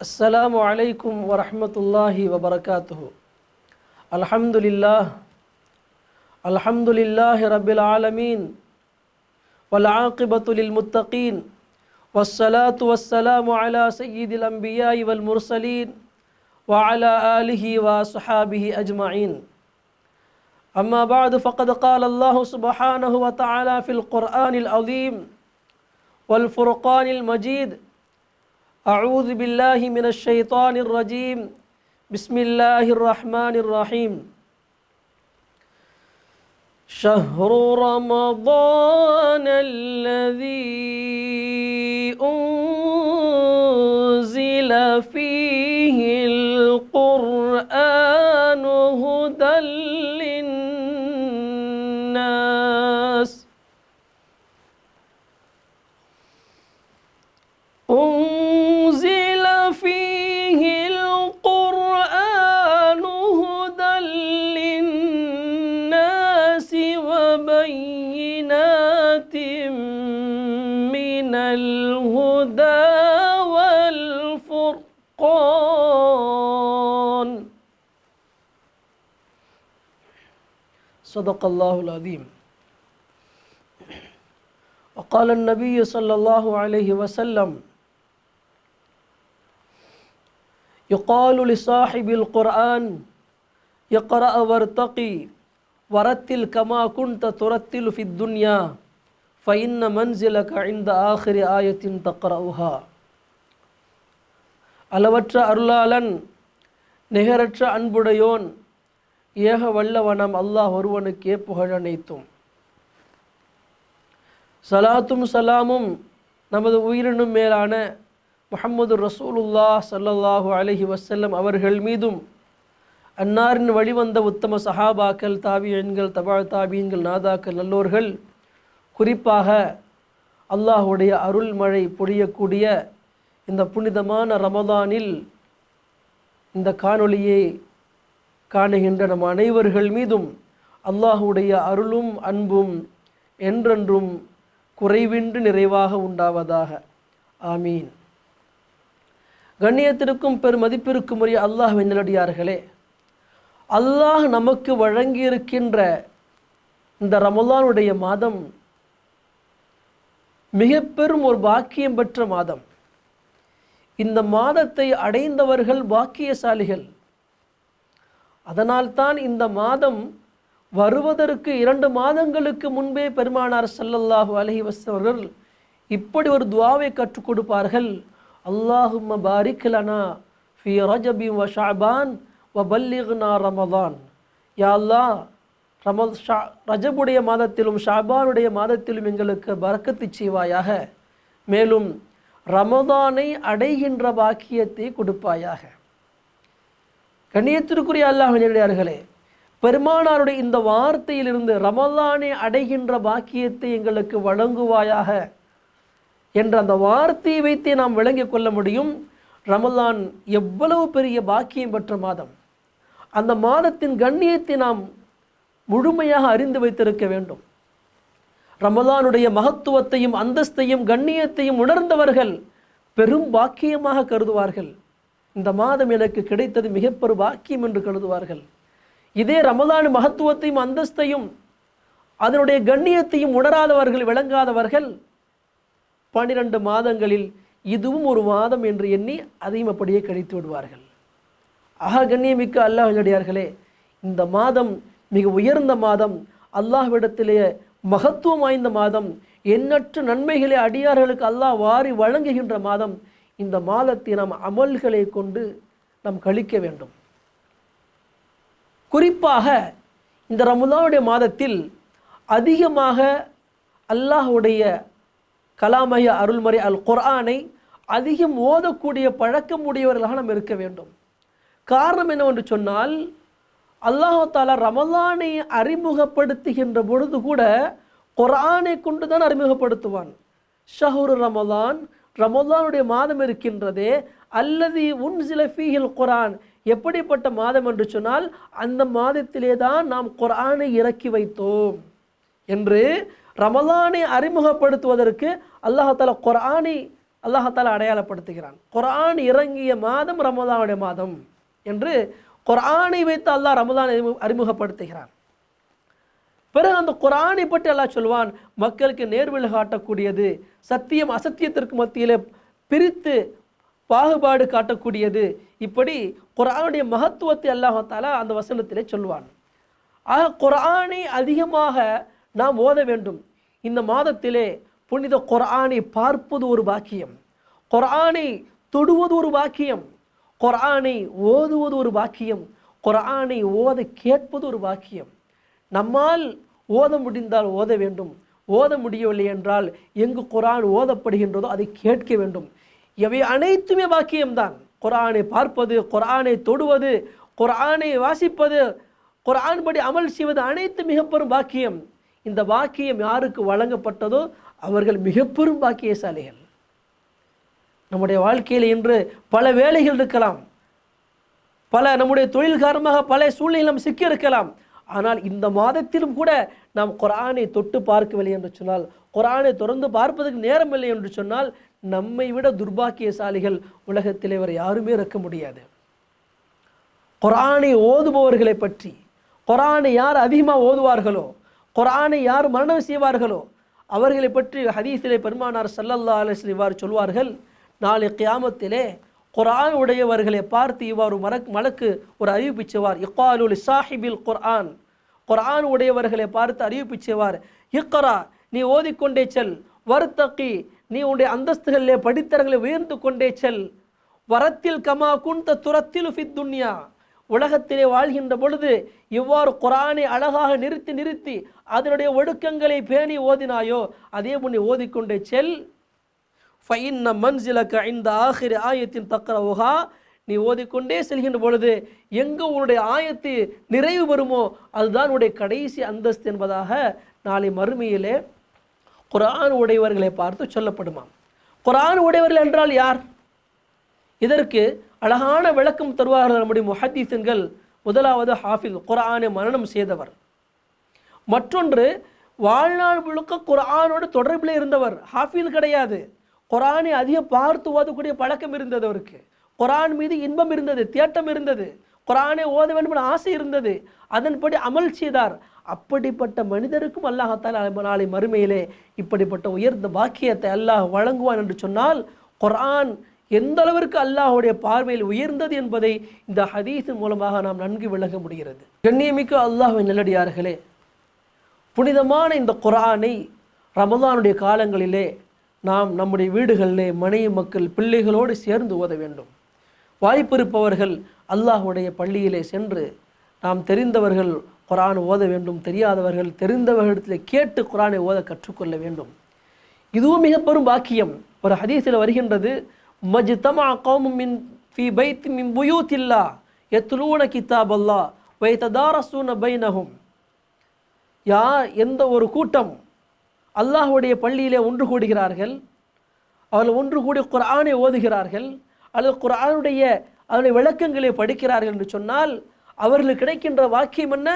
السلام عليكم ورحمة الله وبركاته. الحمد لله رب العالمين والعاقبة للمتقين والصلاة والسلام على سيد الأنبياء والمرسلين وعلى آله وصحابه أجمعين. أما بعد فقد قال الله سبحانه وتعالى في القرآن العظيم والفرقان المجيد: أعوذ بالله من الشيطان الرجيم. بسم الله الرحمن الرحيم. شهر رمضان الذي أنزل فيه القرآن هدى للناس أنزل فيه القرآن هدى للناس وبينات من الهدى والفرقان. صدق الله العظيم. وقال النبي صلى الله عليه وسلم: يقال لصاحب القرآن يقرأ وارتقي ورتل كما كنت ترتل في الدنيا فإن منزلك عند آخر آية تقرأها. அளவற்ற அருளாளன் நிகரற்ற அன்புடையோன் ஏக வல்லவனம் அல்லாஹ் ஒருவனுக்கே புகழ் அனைத்தும். சலாத்தும் சலாமும் நமது உயிரினும் மேலான முஹம்மது ரசூலுல்லாஹ் ஸல்லல்லாஹு அலைஹி வஸல்லம் அவர்கள் மீதும், அன்னாரின் வழிவந்த உத்தம சஹாபாக்கள், தாபியீன்கள், தபா தாபியீன்கள், நாதாக்கள், நல்லோர்கள், குறிப்பாக அல்லாஹுடைய அருள் மழை பொழியக்கூடிய இந்த புனிதமான ரமதானில் இந்த காணொளியை காணுகின்ற நம் அனைவர்கள் மீதும் அல்லாஹுடைய அருளும் அன்பும் என்றென்றும் குறைவின்றி நிறைவாக உண்டாவதாக. ஆமீன். கண்ணியத்திற்கும் பெருமதிப்பிற்கும் உரிய அல்லாஹ்வின் நல்லடியார்களே, அல்லாஹ் நமக்கு வழங்கியிருக்கின்ற இந்த ரமலானுடைய மாதம் மிக பெரும் ஒரு பாக்கியம் பெற்ற மாதம். இந்த மாதத்தை அடைந்தவர்கள் பாக்கியசாலிகள். அதனால்தான் இந்த மாதம் வருவதற்கு 2 மாதங்களுக்கு முன்பே பெருமானார் ஸல்லல்லாஹு அலைஹி வஸல்லம் அவர்கள் இப்படி ஒரு துஆவை கற்றுக் கொடுப்பார்கள்: அல்லாஹும்ம பாரிக் லனா ஃபீ ரஜபி வ ஷஅபான் வ பல்லிக்னா ரமதான். யா அல்லாஹ், ரஜபுடைய மாதத்திலும் ஷஅபானுடைய மாதத்திலும் எங்களுக்கு பரக்கத்து செய்வாயாக, மேலும் ரமதானை அடைகின்ற பாக்கியத்தை கொடுப்பாயாக. கண்ணியத்திற்குரிய அல்லாஹ்வின் நல்லடியார்களே, பெருமானாருடைய இந்த வார்த்தையிலிருந்து ரமதானை அடைகின்ற பாக்கியத்தை எங்களுக்கு வழங்குவாயாக என்ற அந்த வார்த்தையை வைத்தே நாம் விளங்கிக் கொள்ள முடியும் ரமலான் எவ்வளவு பெரிய பாக்கியம் பெற்ற மாதம். அந்த மாதத்தின் கண்ணியத்தை நாம் முழுமையாக அறிந்து வைத்திருக்க வேண்டும். ரமலானுடைய மகத்துவத்தையும் அந்தஸ்தையும் கண்ணியத்தையும் உணர்ந்தவர்கள் பெரும் பாக்கியமாக கருதுவார்கள். இந்த மாதம் எனக்கு கிடைத்தது மிகப்பெரும் பாக்கியம் என்று கருதுவார்கள். இதே ரமலான் மகத்துவத்தையும் அந்தஸ்தையும் அதனுடைய கண்ணியத்தையும் உணராதவர்கள், விளங்காதவர்கள் 12 மாதங்களில் இதுவும் ஒரு மாதம் என்று எண்ணி அதையும் அப்படியே கழித்து விடுவார்கள். கண்ணியமிக்க அல்லாஹ்வினடியார்களே, இந்த மாதம் மிக உயர்ந்த மாதம், அல்லாஹ்விடத்திலே மகத்துவம் வாய்ந்த மாதம், எண்ணற்ற நன்மைகளை அடியார்களுக்கு அல்லாஹ் வாரி வழங்குகின்ற மாதம். இந்த மாதத்தை நாம் அமல்களை கொண்டு நாம் கழிக்க வேண்டும். குறிப்பாக இந்த ரமலானுடைய மாதத்தில் அதிகமாக அல்லாஹ்வுடைய கலாமய அருள்மறை அல் குர்ஆனை அதிகம் ஓதக்கூடிய பழக்கம் உடையவர்களாக நாம் இருக்க வேண்டும். காரணம் என்னவென்று சொன்னால், அல்லாஹ் தஆலா ரமலானை அறிமுகப்படுத்துகின்ற பொழுது கூட குர்ஆனை கொண்டு தான் அறிமுகப்படுத்துவான். ஷஹ்ரு ரமலான், ரமலானுடைய மாதம் இருக்கின்றதே, அல்லதி உன்சில ஃபீஹில் குர்ஆன், எப்படிப்பட்ட மாதம் என்று சொன்னால் அந்த மாதத்திலே தான் நாம் குர்ஆனை இறக்கி வைத்தோம் என்று ரமலானை அறிமுகப்படுத்துவதற்கு அல்லாஹ் தஆலா குர்ஆனை அல்லாஹால அடையாளப்படுத்துகிறான். குர்ஆன் இறங்கிய மாதம் ரமலானுடைய மாதம் என்று குர்ஆனை வைத்து அல்லாஹ் ரமலானை அறிமுகப்படுத்துகிறான். பிறகு அந்த குர்ஆனை பற்றி அல்லாஹ் சொல்வான், மக்களுக்கு நேர்வழி காட்டக்கூடியது, சத்தியம் அசத்தியத்திற்கு மத்தியில் பிரித்து பாகுபாடு காட்டக்கூடியது. இப்படி குர்ஆனுடைய மகத்துவத்தை அல்லாஹால அந்த வசனத்திலே சொல்வான். ஆக குர்ஆனை அதிகமாக நாம் ஓத வேண்டும். இந்த மாதத்திலே புனித குர்ஆனை பார்ப்பது ஒரு பாக்கியம், குர்ஆனை தொடுவது ஒரு பாக்கியம், குர்ஆனை ஓதுவது ஒரு பாக்கியம், குர்ஆனை ஓத கேட்பது ஒரு பாக்கியம். நம்மால் ஓத முடிந்தால் ஓத வேண்டும், ஓத முடியவில்லை என்றால் எங்கு குர்ஆன் ஓதப்படுகின்றதோ அதை கேட்க வேண்டும். இவை அனைத்துமே பாக்கியம்தான். குர்ஆனை பார்ப்பது, குர்ஆனை தொடுவது, குர்ஆனை வாசிப்பது, குர்ஆன் படி அமல் செய்வது அனைத்து மிக பெரும் பாக்கியம். இந்த பாக்கியம் யாருக்கு வழங்கப்பட்டதோ அவர்கள் மிக பெரும் பாக்கியசாலிகள். நம்முடைய வாழ்க்கையில் இன்று பல வேலைகள் இருக்கலாம், பல நம்முடைய தொழில் காரணமாக பல சூழ்நிலையில் சிக்கி இருக்கலாம். ஆனால் இந்த மாதத்திலும் கூட நாம் குர்ஆனை தொட்டு பார்க்கவில்லை என்று சொன்னால், குர்ஆனை தொடர்ந்து பார்ப்பதற்கு நேரம் இல்லை என்று சொன்னால், நம்மை விட துர்பாக்கியசாலிகள் உலகத்திலே வேறு யாருமே இருக்க முடியாது. குர்ஆனை ஓதுபவர்களை பற்றி, குர்ஆனை யார் அதிகமாக ஓதுவார்களோ, குர்ஆனை யார் மரணம் செய்வார்களோ அவர்களை பற்றி ஹதீஸிலே பெருமானார் ஸல்லல்லாஹு அலைஹி வஸல்லம் இவ்வாறு சொல்வார்கள், நாளை கியாமத்திலே குர்ஆன் உடையவர்களை பார்த்து இவ்வாறு மலக்கு ஒரு அறிவிப்பு செய்வார். இக்வாலு லிசாஹிபில் குர்ஆன், குர்ஆன் உடையவர்களை பார்த்து அறிவிப்பு செய்வார், இக்ரா நீ ஓதிக்கொண்டே செல், வர்தகி நீ உன்னுடைய அந்தஸ்துகளிலே படித்தரங்களை உயர்ந்து கொண்டே செல், வரத்தில் கமா குன்த துரத்தில் ஃபித் துன்யா, உலகத்திலே வாழ்கின்ற பொழுது இவ்வாறு குர்ஆனை அழகாக நிறுத்தி அதனுடைய ஒழுக்கங்களை பேணி ஓதினாயோ அதே போல் நீ ஓதிக்கொண்டே செல். ஃபைன்ன மன்சிலக இந்த ஆகிரி ஆயத்தின் தக்ரவுஹா, நீ ஓதிக்கொண்டே செல்கின்ற பொழுது எங்கு உன்னுடைய ஆயத்து நிறைவு வருமோ அதுதான் உன்னுடைய கடைசி அந்தஸ்து என்பதாக நாளை மறுமையிலே குர்ஆன் உடையவர்களை பார்த்து சொல்லப்படுமாம். குர்ஆன் உடையவர்கள் என்றால் யார்? இதற்கு அழகான விளக்கம் தருவார்கள் நம்முடைய முஹத்தீஸ்கள். முதலாவது ஹாஃபிஸ், குர்ஆனை மனனம் செய்தவர். மற்றொன்று வாழ்நாள் முழுக்க குர்ஆனோடு தொடர்பில் இருந்தவர், ஹாஃபிஸ் கிடையாது. குர்ஆனை அதிகம் பார்த்து ஓதக்கூடிய பழக்கம் இருந்தது அவருக்கு, குர்ஆன் மீது இன்பம் இருந்தது, தேட்டம் இருந்தது, குர்ஆனை ஓத வேண்டும் என்ற ஆசை இருந்தது, அதன்படி அமல் செய்தார். அப்படிப்பட்ட மனிதருக்கும் அல்லாஹ் தஆலா நாளை மறுமையிலே இப்படிப்பட்ட உயர்ந்த பாக்கியத்தை அல்லாஹ் வழங்குவான் என்று சொன்னால், குர்ஆன் எந்த அளவிற்கு அல்லாஹ்வுடைய பார்வையில் உயர்ந்தது என்பதை இந்த ஹதீஸின் மூலமாக நாம் நன்கு விளங்க முடிகிறது. கண்ணியமிக்க அல்லாஹ்வின் நல்லடியார்களே, புனிதமான இந்த குர்ஆனை ரமலானுடைய காலங்களிலே நாம் நம்முடைய வீடுகளிலே மனைவி மக்கள் பிள்ளைகளோடு சேர்ந்து ஓத வேண்டும். வாய்ப்பு இருப்பவர்கள் அல்லாஹ்வுடைய பள்ளியிலே சென்று நாம் தெரிந்தவர்கள் குர்ஆன் ஓத வேண்டும், தெரியாதவர்கள் தெரிந்தவர்களிடத்தில் கேட்டு குர்ஆனை ஓத கற்றுக்கொள்ள வேண்டும். இதுவும் மிக பெரும் பாக்கியம். ஒரு ஹதீஸில் வருகின்றது, மஜ்தமா கௌமும் மின் ஃபீ பைத் மின் புயூத்தில்லா யத்லூன கிதாபல்லாஹ் வ யததாரஸூன பைனஹும். எந்த ஒரு கூட்டம் அல்லாஹ்வுடைய பள்ளியிலே ஒன்று கூடுகிறார்கள், அவர்கள் ஒன்று கூடி குர்ஆனை ஓதுகிறார்கள் அல்லது குர்ஆனுடைய அதனுடைய விளக்கங்களை படிக்கிறார்கள் என்று சொன்னால் அவர்களுக்கு கிடைக்கின்ற வாக்கியம் என்ன?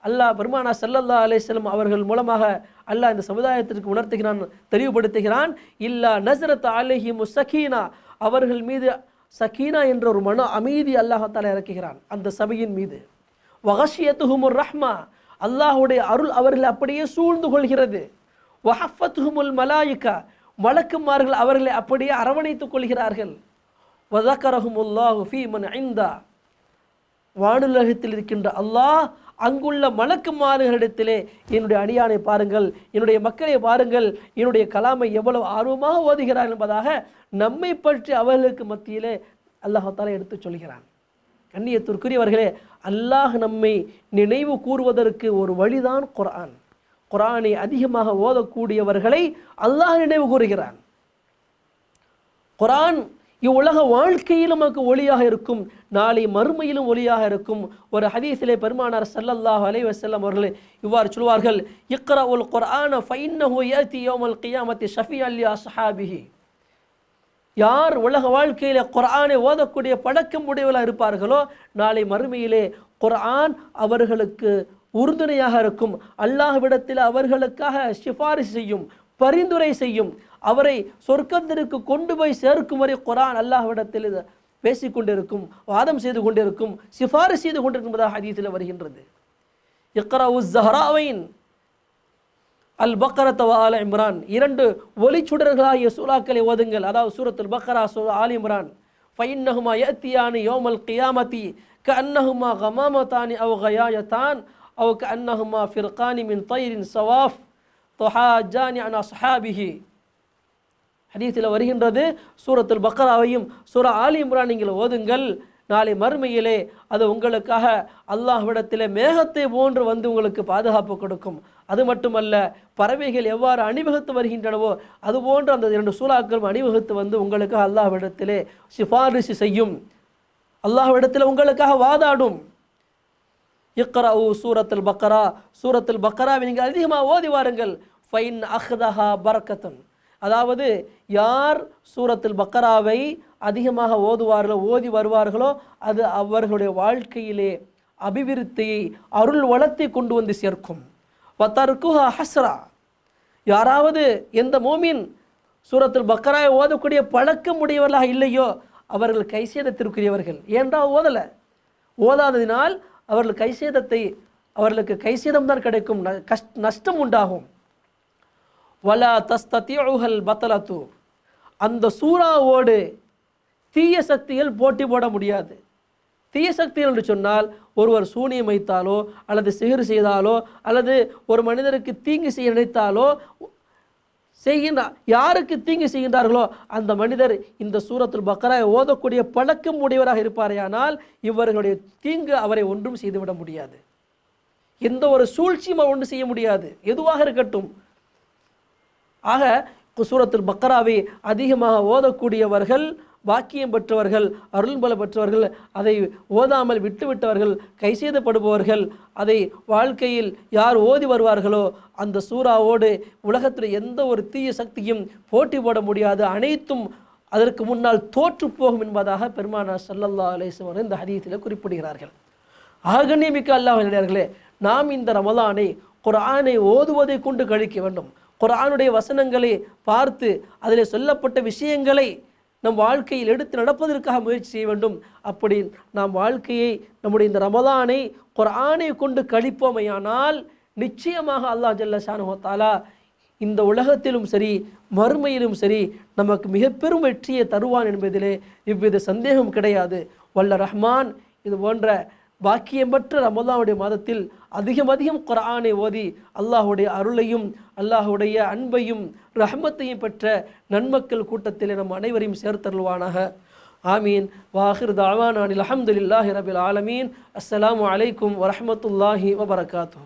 அல்லாஹ் பெருமானா ஸல்லல்லாஹு அலைஹி வஸல்லம் அவர்கள் மூலமாக அல்லாஹ் இந்த சமுதாயத்திற்கு உணர்த்துகிறான், தெளிவுபடுத்துகிறான். இல்லா நஸரத் அலைஹிமு ஸகீனா, அவர்கள் மீது சகீனா என்ற ஒரு மன அமைதி அல்லாஹ் தஆலா இறக்குகிறான் அந்த சபையின் மீது. வகஷியத்துஹுமுர் ரஹ்மா, அல்லாஹ்வுடைய அருள் அவர்களை அப்படியே சூழ்ந்து கொள்கிறது. வஹஃபத்துஹுமுல் மலாயிகா, மலக்குமார்கள் அவர்களை அப்படியே அரவணைத்துக் கொள்கிறார்கள். வதக்கரஹுமுல்லாஹு ஃபீ மன் இந்தா, வானுலகத்தில் இருக்கின்ற அல்லாஹ் அங்குள்ள மலக்குமார்களிடத்திலே என்னுடைய அடியானை பாருங்கள், என்னுடைய மக்களை பாருங்கள், என்னுடைய கலாமை எவ்வளவு ஆர்வமாக ஓதுகிறார் என்பதாக நம்மை பற்றி அவர்களுக்கு மத்தியிலே அல்லாஹ் தஆலா எடுத்து சொல்கிறான். கண்ணியத்திற்குரியவர்களே, அல்லாஹ் நம்மை நினைவு கூறுவதற்கு ஒரு வழிதான் குர்ஆன். குர்ஆனை அதிகமாக ஓதக்கூடியவர்களை அல்லாஹ் நினைவு கூறுகிறான். குர்ஆன் இவ்வுலக வாழ்க்கையிலும் நமக்கு ஒளியாக இருக்கும், நாளை மறுமையிலும் ஒளியாக இருக்கும். ஒரு ஹதீஸிலே பெருமானார் ஸல்லல்லாஹு அலைஹி வஸல்லம் அவர்கள் இவ்வாறு சொல்வார்கள், இக்ரஉல் குர்ஆன ஃபஇன்னஹு யஅதி யௌமல் கியாமத்தி ஷஃபியன் லி அஸ்ஹாபிஹி. யார் உலக வாழ்க்கையிலே குர்ஆனை ஓதக்கூடிய பழக்கம் உடையவர்களாக இருப்பார்களோ நாளை மறுமையிலே குர்ஆன் அவர்களுக்கு உறுதுணையாக இருக்கும். அல்லாஹ்விடத்தில் அவர்களுக்காக சிபாரிசு செய்யும், பரிந்துரை செய்யும். அவரை சொர்க்கத்திற்கு கொண்டு போய் சேர்க்கும் வரை குர்ஆன் அல்லாஹ்விடத்தில் பேசிக்கொண்டிருக்கும், வாதம் செய்து கொண்டிருக்கும், சிபாரிசு செய்து கொண்டிருக்கும் என்பதாக ஹதீஸில் வருகின்றது. இக்ரவு ஸஹராவைன் அல் பக்ரத் வ ஆல இம்ரான், இரண்டு ஒளிச்சுடர்களாகிய சூறாக்களை ஓதுங்கள். அதாவது சூரத்துல் பக்ரா, சூரா ஆல் இம்ரான். ஃபைன்னஹுமா யஅத்தியானி யௌமல் கியாமத்தி கஅன்னஹுமா கமாமதானி அவ் கயாயதான் அவ் கஅன்னஹுமா ஃபிர்கானி மின் தைரின் சவாஃப் துஹாஜானி அன் அஸ்ஹாபிஹி. ஹதீஸில் வருகின்றது, சூரத்துல் பக்ராவையும் சூரா ஆல் இம்ரான் நீங்கள் ஓதுங்கள், நாளை மறுமையிலே அது உங்களுக்காக அல்லாஹ்விடத்திலே மேகத்தை போன்று வந்து உங்களுக்கு பாதுகாப்பு கொடுக்கும். அது மட்டுமல்ல, பறவைகள் எவ்வாறு அணிவகுத்து வருகின்றனவோ அதுபோன்று அந்த இரண்டு சூறாக்களும் அணிவகுத்து வந்து உங்களுக்கு அல்லாஹ்விடத்திலே சிபாரிசு செய்யும், அல்லாஹ்விடத்தில் உங்களுக்காக வாதாடும். இக்ரவு சூரத்துல் பக்ரா, சூரத்துல் பக்ராவை நீங்கள் அதிகமாக ஓதி வாருங்கள். ஃபைன் அஹ்தஹா பரக்கத்துன், அதாவது யார் சூரத்துல் பக்ராவை அதிகமாக ஓதுவார்களோ ஓதி வருவார்களோ அது அவர்களுடைய வாழ்க்கையிலே அபிவிருத்தியை, அருள் வளத்தை கொண்டு வந்து சேர்க்கும். வதர்குஹா ஹஸ்ரா, யாராவது எந்த மோமின் சூரத்துல் பக்ராவை ஓதக்கூடிய பழக்கம் உடையவர்களாக இல்லையோ அவர்கள் கைசேதத்திற்குரியவர்கள். ஏன்றால் ஓதாததினால் அவர்கள் அவர்களுக்கு கைசேதம்தான் கிடைக்கும், நஷ்டம் உண்டாகும். வலா தஸ்ததிஉஹல் பத்லத்து, அந்த சூறாவோடு தீய சக்திகள் போட்டி போட முடியாது. தீய சக்திகள் என்று சொன்னால் ஒருவர் சூனியம் வைத்தாலோ அல்லது சிஹர் செய்தாலோ அல்லது ஒரு மனிதருக்கு தீங்கு செய்ய நினைத்தாலோ யாருக்கு தீங்கு செய்கின்றார்களோ அந்த மனிதர் இந்த சூரத்துல் பக்ராவை ஓதக்கூடிய பழக்கம் உடையவராக இருப்பாரேயானால் இவர்களுடைய தீங்கு அவரை ஒன்றும் செய்துவிட முடியாது. எந்த ஒரு சூழ்ச்சியும் ஒன்று செய்ய முடியாது, எதுவாக இருக்கட்டும். ஆக சூரத்துல் பக்ராவை அதிகமாக ஓதக்கூடியவர்கள் பாக்கியம் பெற்றவர்கள், அருள்பல பெற்றவர்கள். அதை ஓதாமல் விட்டுவிட்டவர்கள், கைசேதப்படுபவர்கள். அதை வாழ்க்கையில் யார் ஓதி வருவார்களோ அந்த சூறாவோடு உலகத்தில் எந்த ஒரு தீய சக்தியும் போட்டி போட முடியாது, அனைத்தும் அதற்கு முன்னால் தோற்று போகும் என்பதாக பெருமானார் ஸல்லல்லாஹு அலைஹி வஸல்லம் இந்த ஹதீஸில் குறிப்பிடுகிறார்கள். ஆகணிமிக்க அல்லாஹ்வினர்களே, நாம் இந்த ரமலானை குர்ஆனை ஓதுவதை கொண்டு கழிக்க வேண்டும். குர்ஆனுடைய வசனங்களை பார்த்து அதில் சொல்லப்பட்ட விஷயங்களை நம் வாழ்க்கையில் எடுத்து நடப்பதற்காக முயற்சி செய்ய வேண்டும். அப்படி நாம் வாழ்க்கையை, நம்முடைய இந்த ரமலானை குர்ஆனை கொண்டு கழிப்போமையானால் நிச்சயமாக அல்லாஹ் ஜல்ல ஷானுஹு தஆலா இந்த உலகத்திலும் சரி மறுமையிலும் சரி நமக்கு மிக பெரும் வெற்றியை தருவான் என்பதிலே இவ்வித சந்தேகம் கிடையாது. வல்ல ரஹ்மான் இது போன்ற பாக்கியம் பெற்ற ரமலானுடைய மாதத்தில் அதிகம் குர்ஆனை ஓதி அல்லாஹுடைய அருளையும் அல்லாஹுடைய அன்பையும் ரஹ்மத்தையும் பெற்ற நன்மக்கள் கூட்டத்திலே நம் அனைவரையும் சேர்த்தருள்வானாக. ஆமீன். வாஹிர் தஅவானா அல்ஹம்துலில்லாஹி ரப்பில் ஆலமீன். அஸ்ஸலாமு அலைக்கும் வரஹ்மத்துல்லாஹி வபரகாத்துஹு.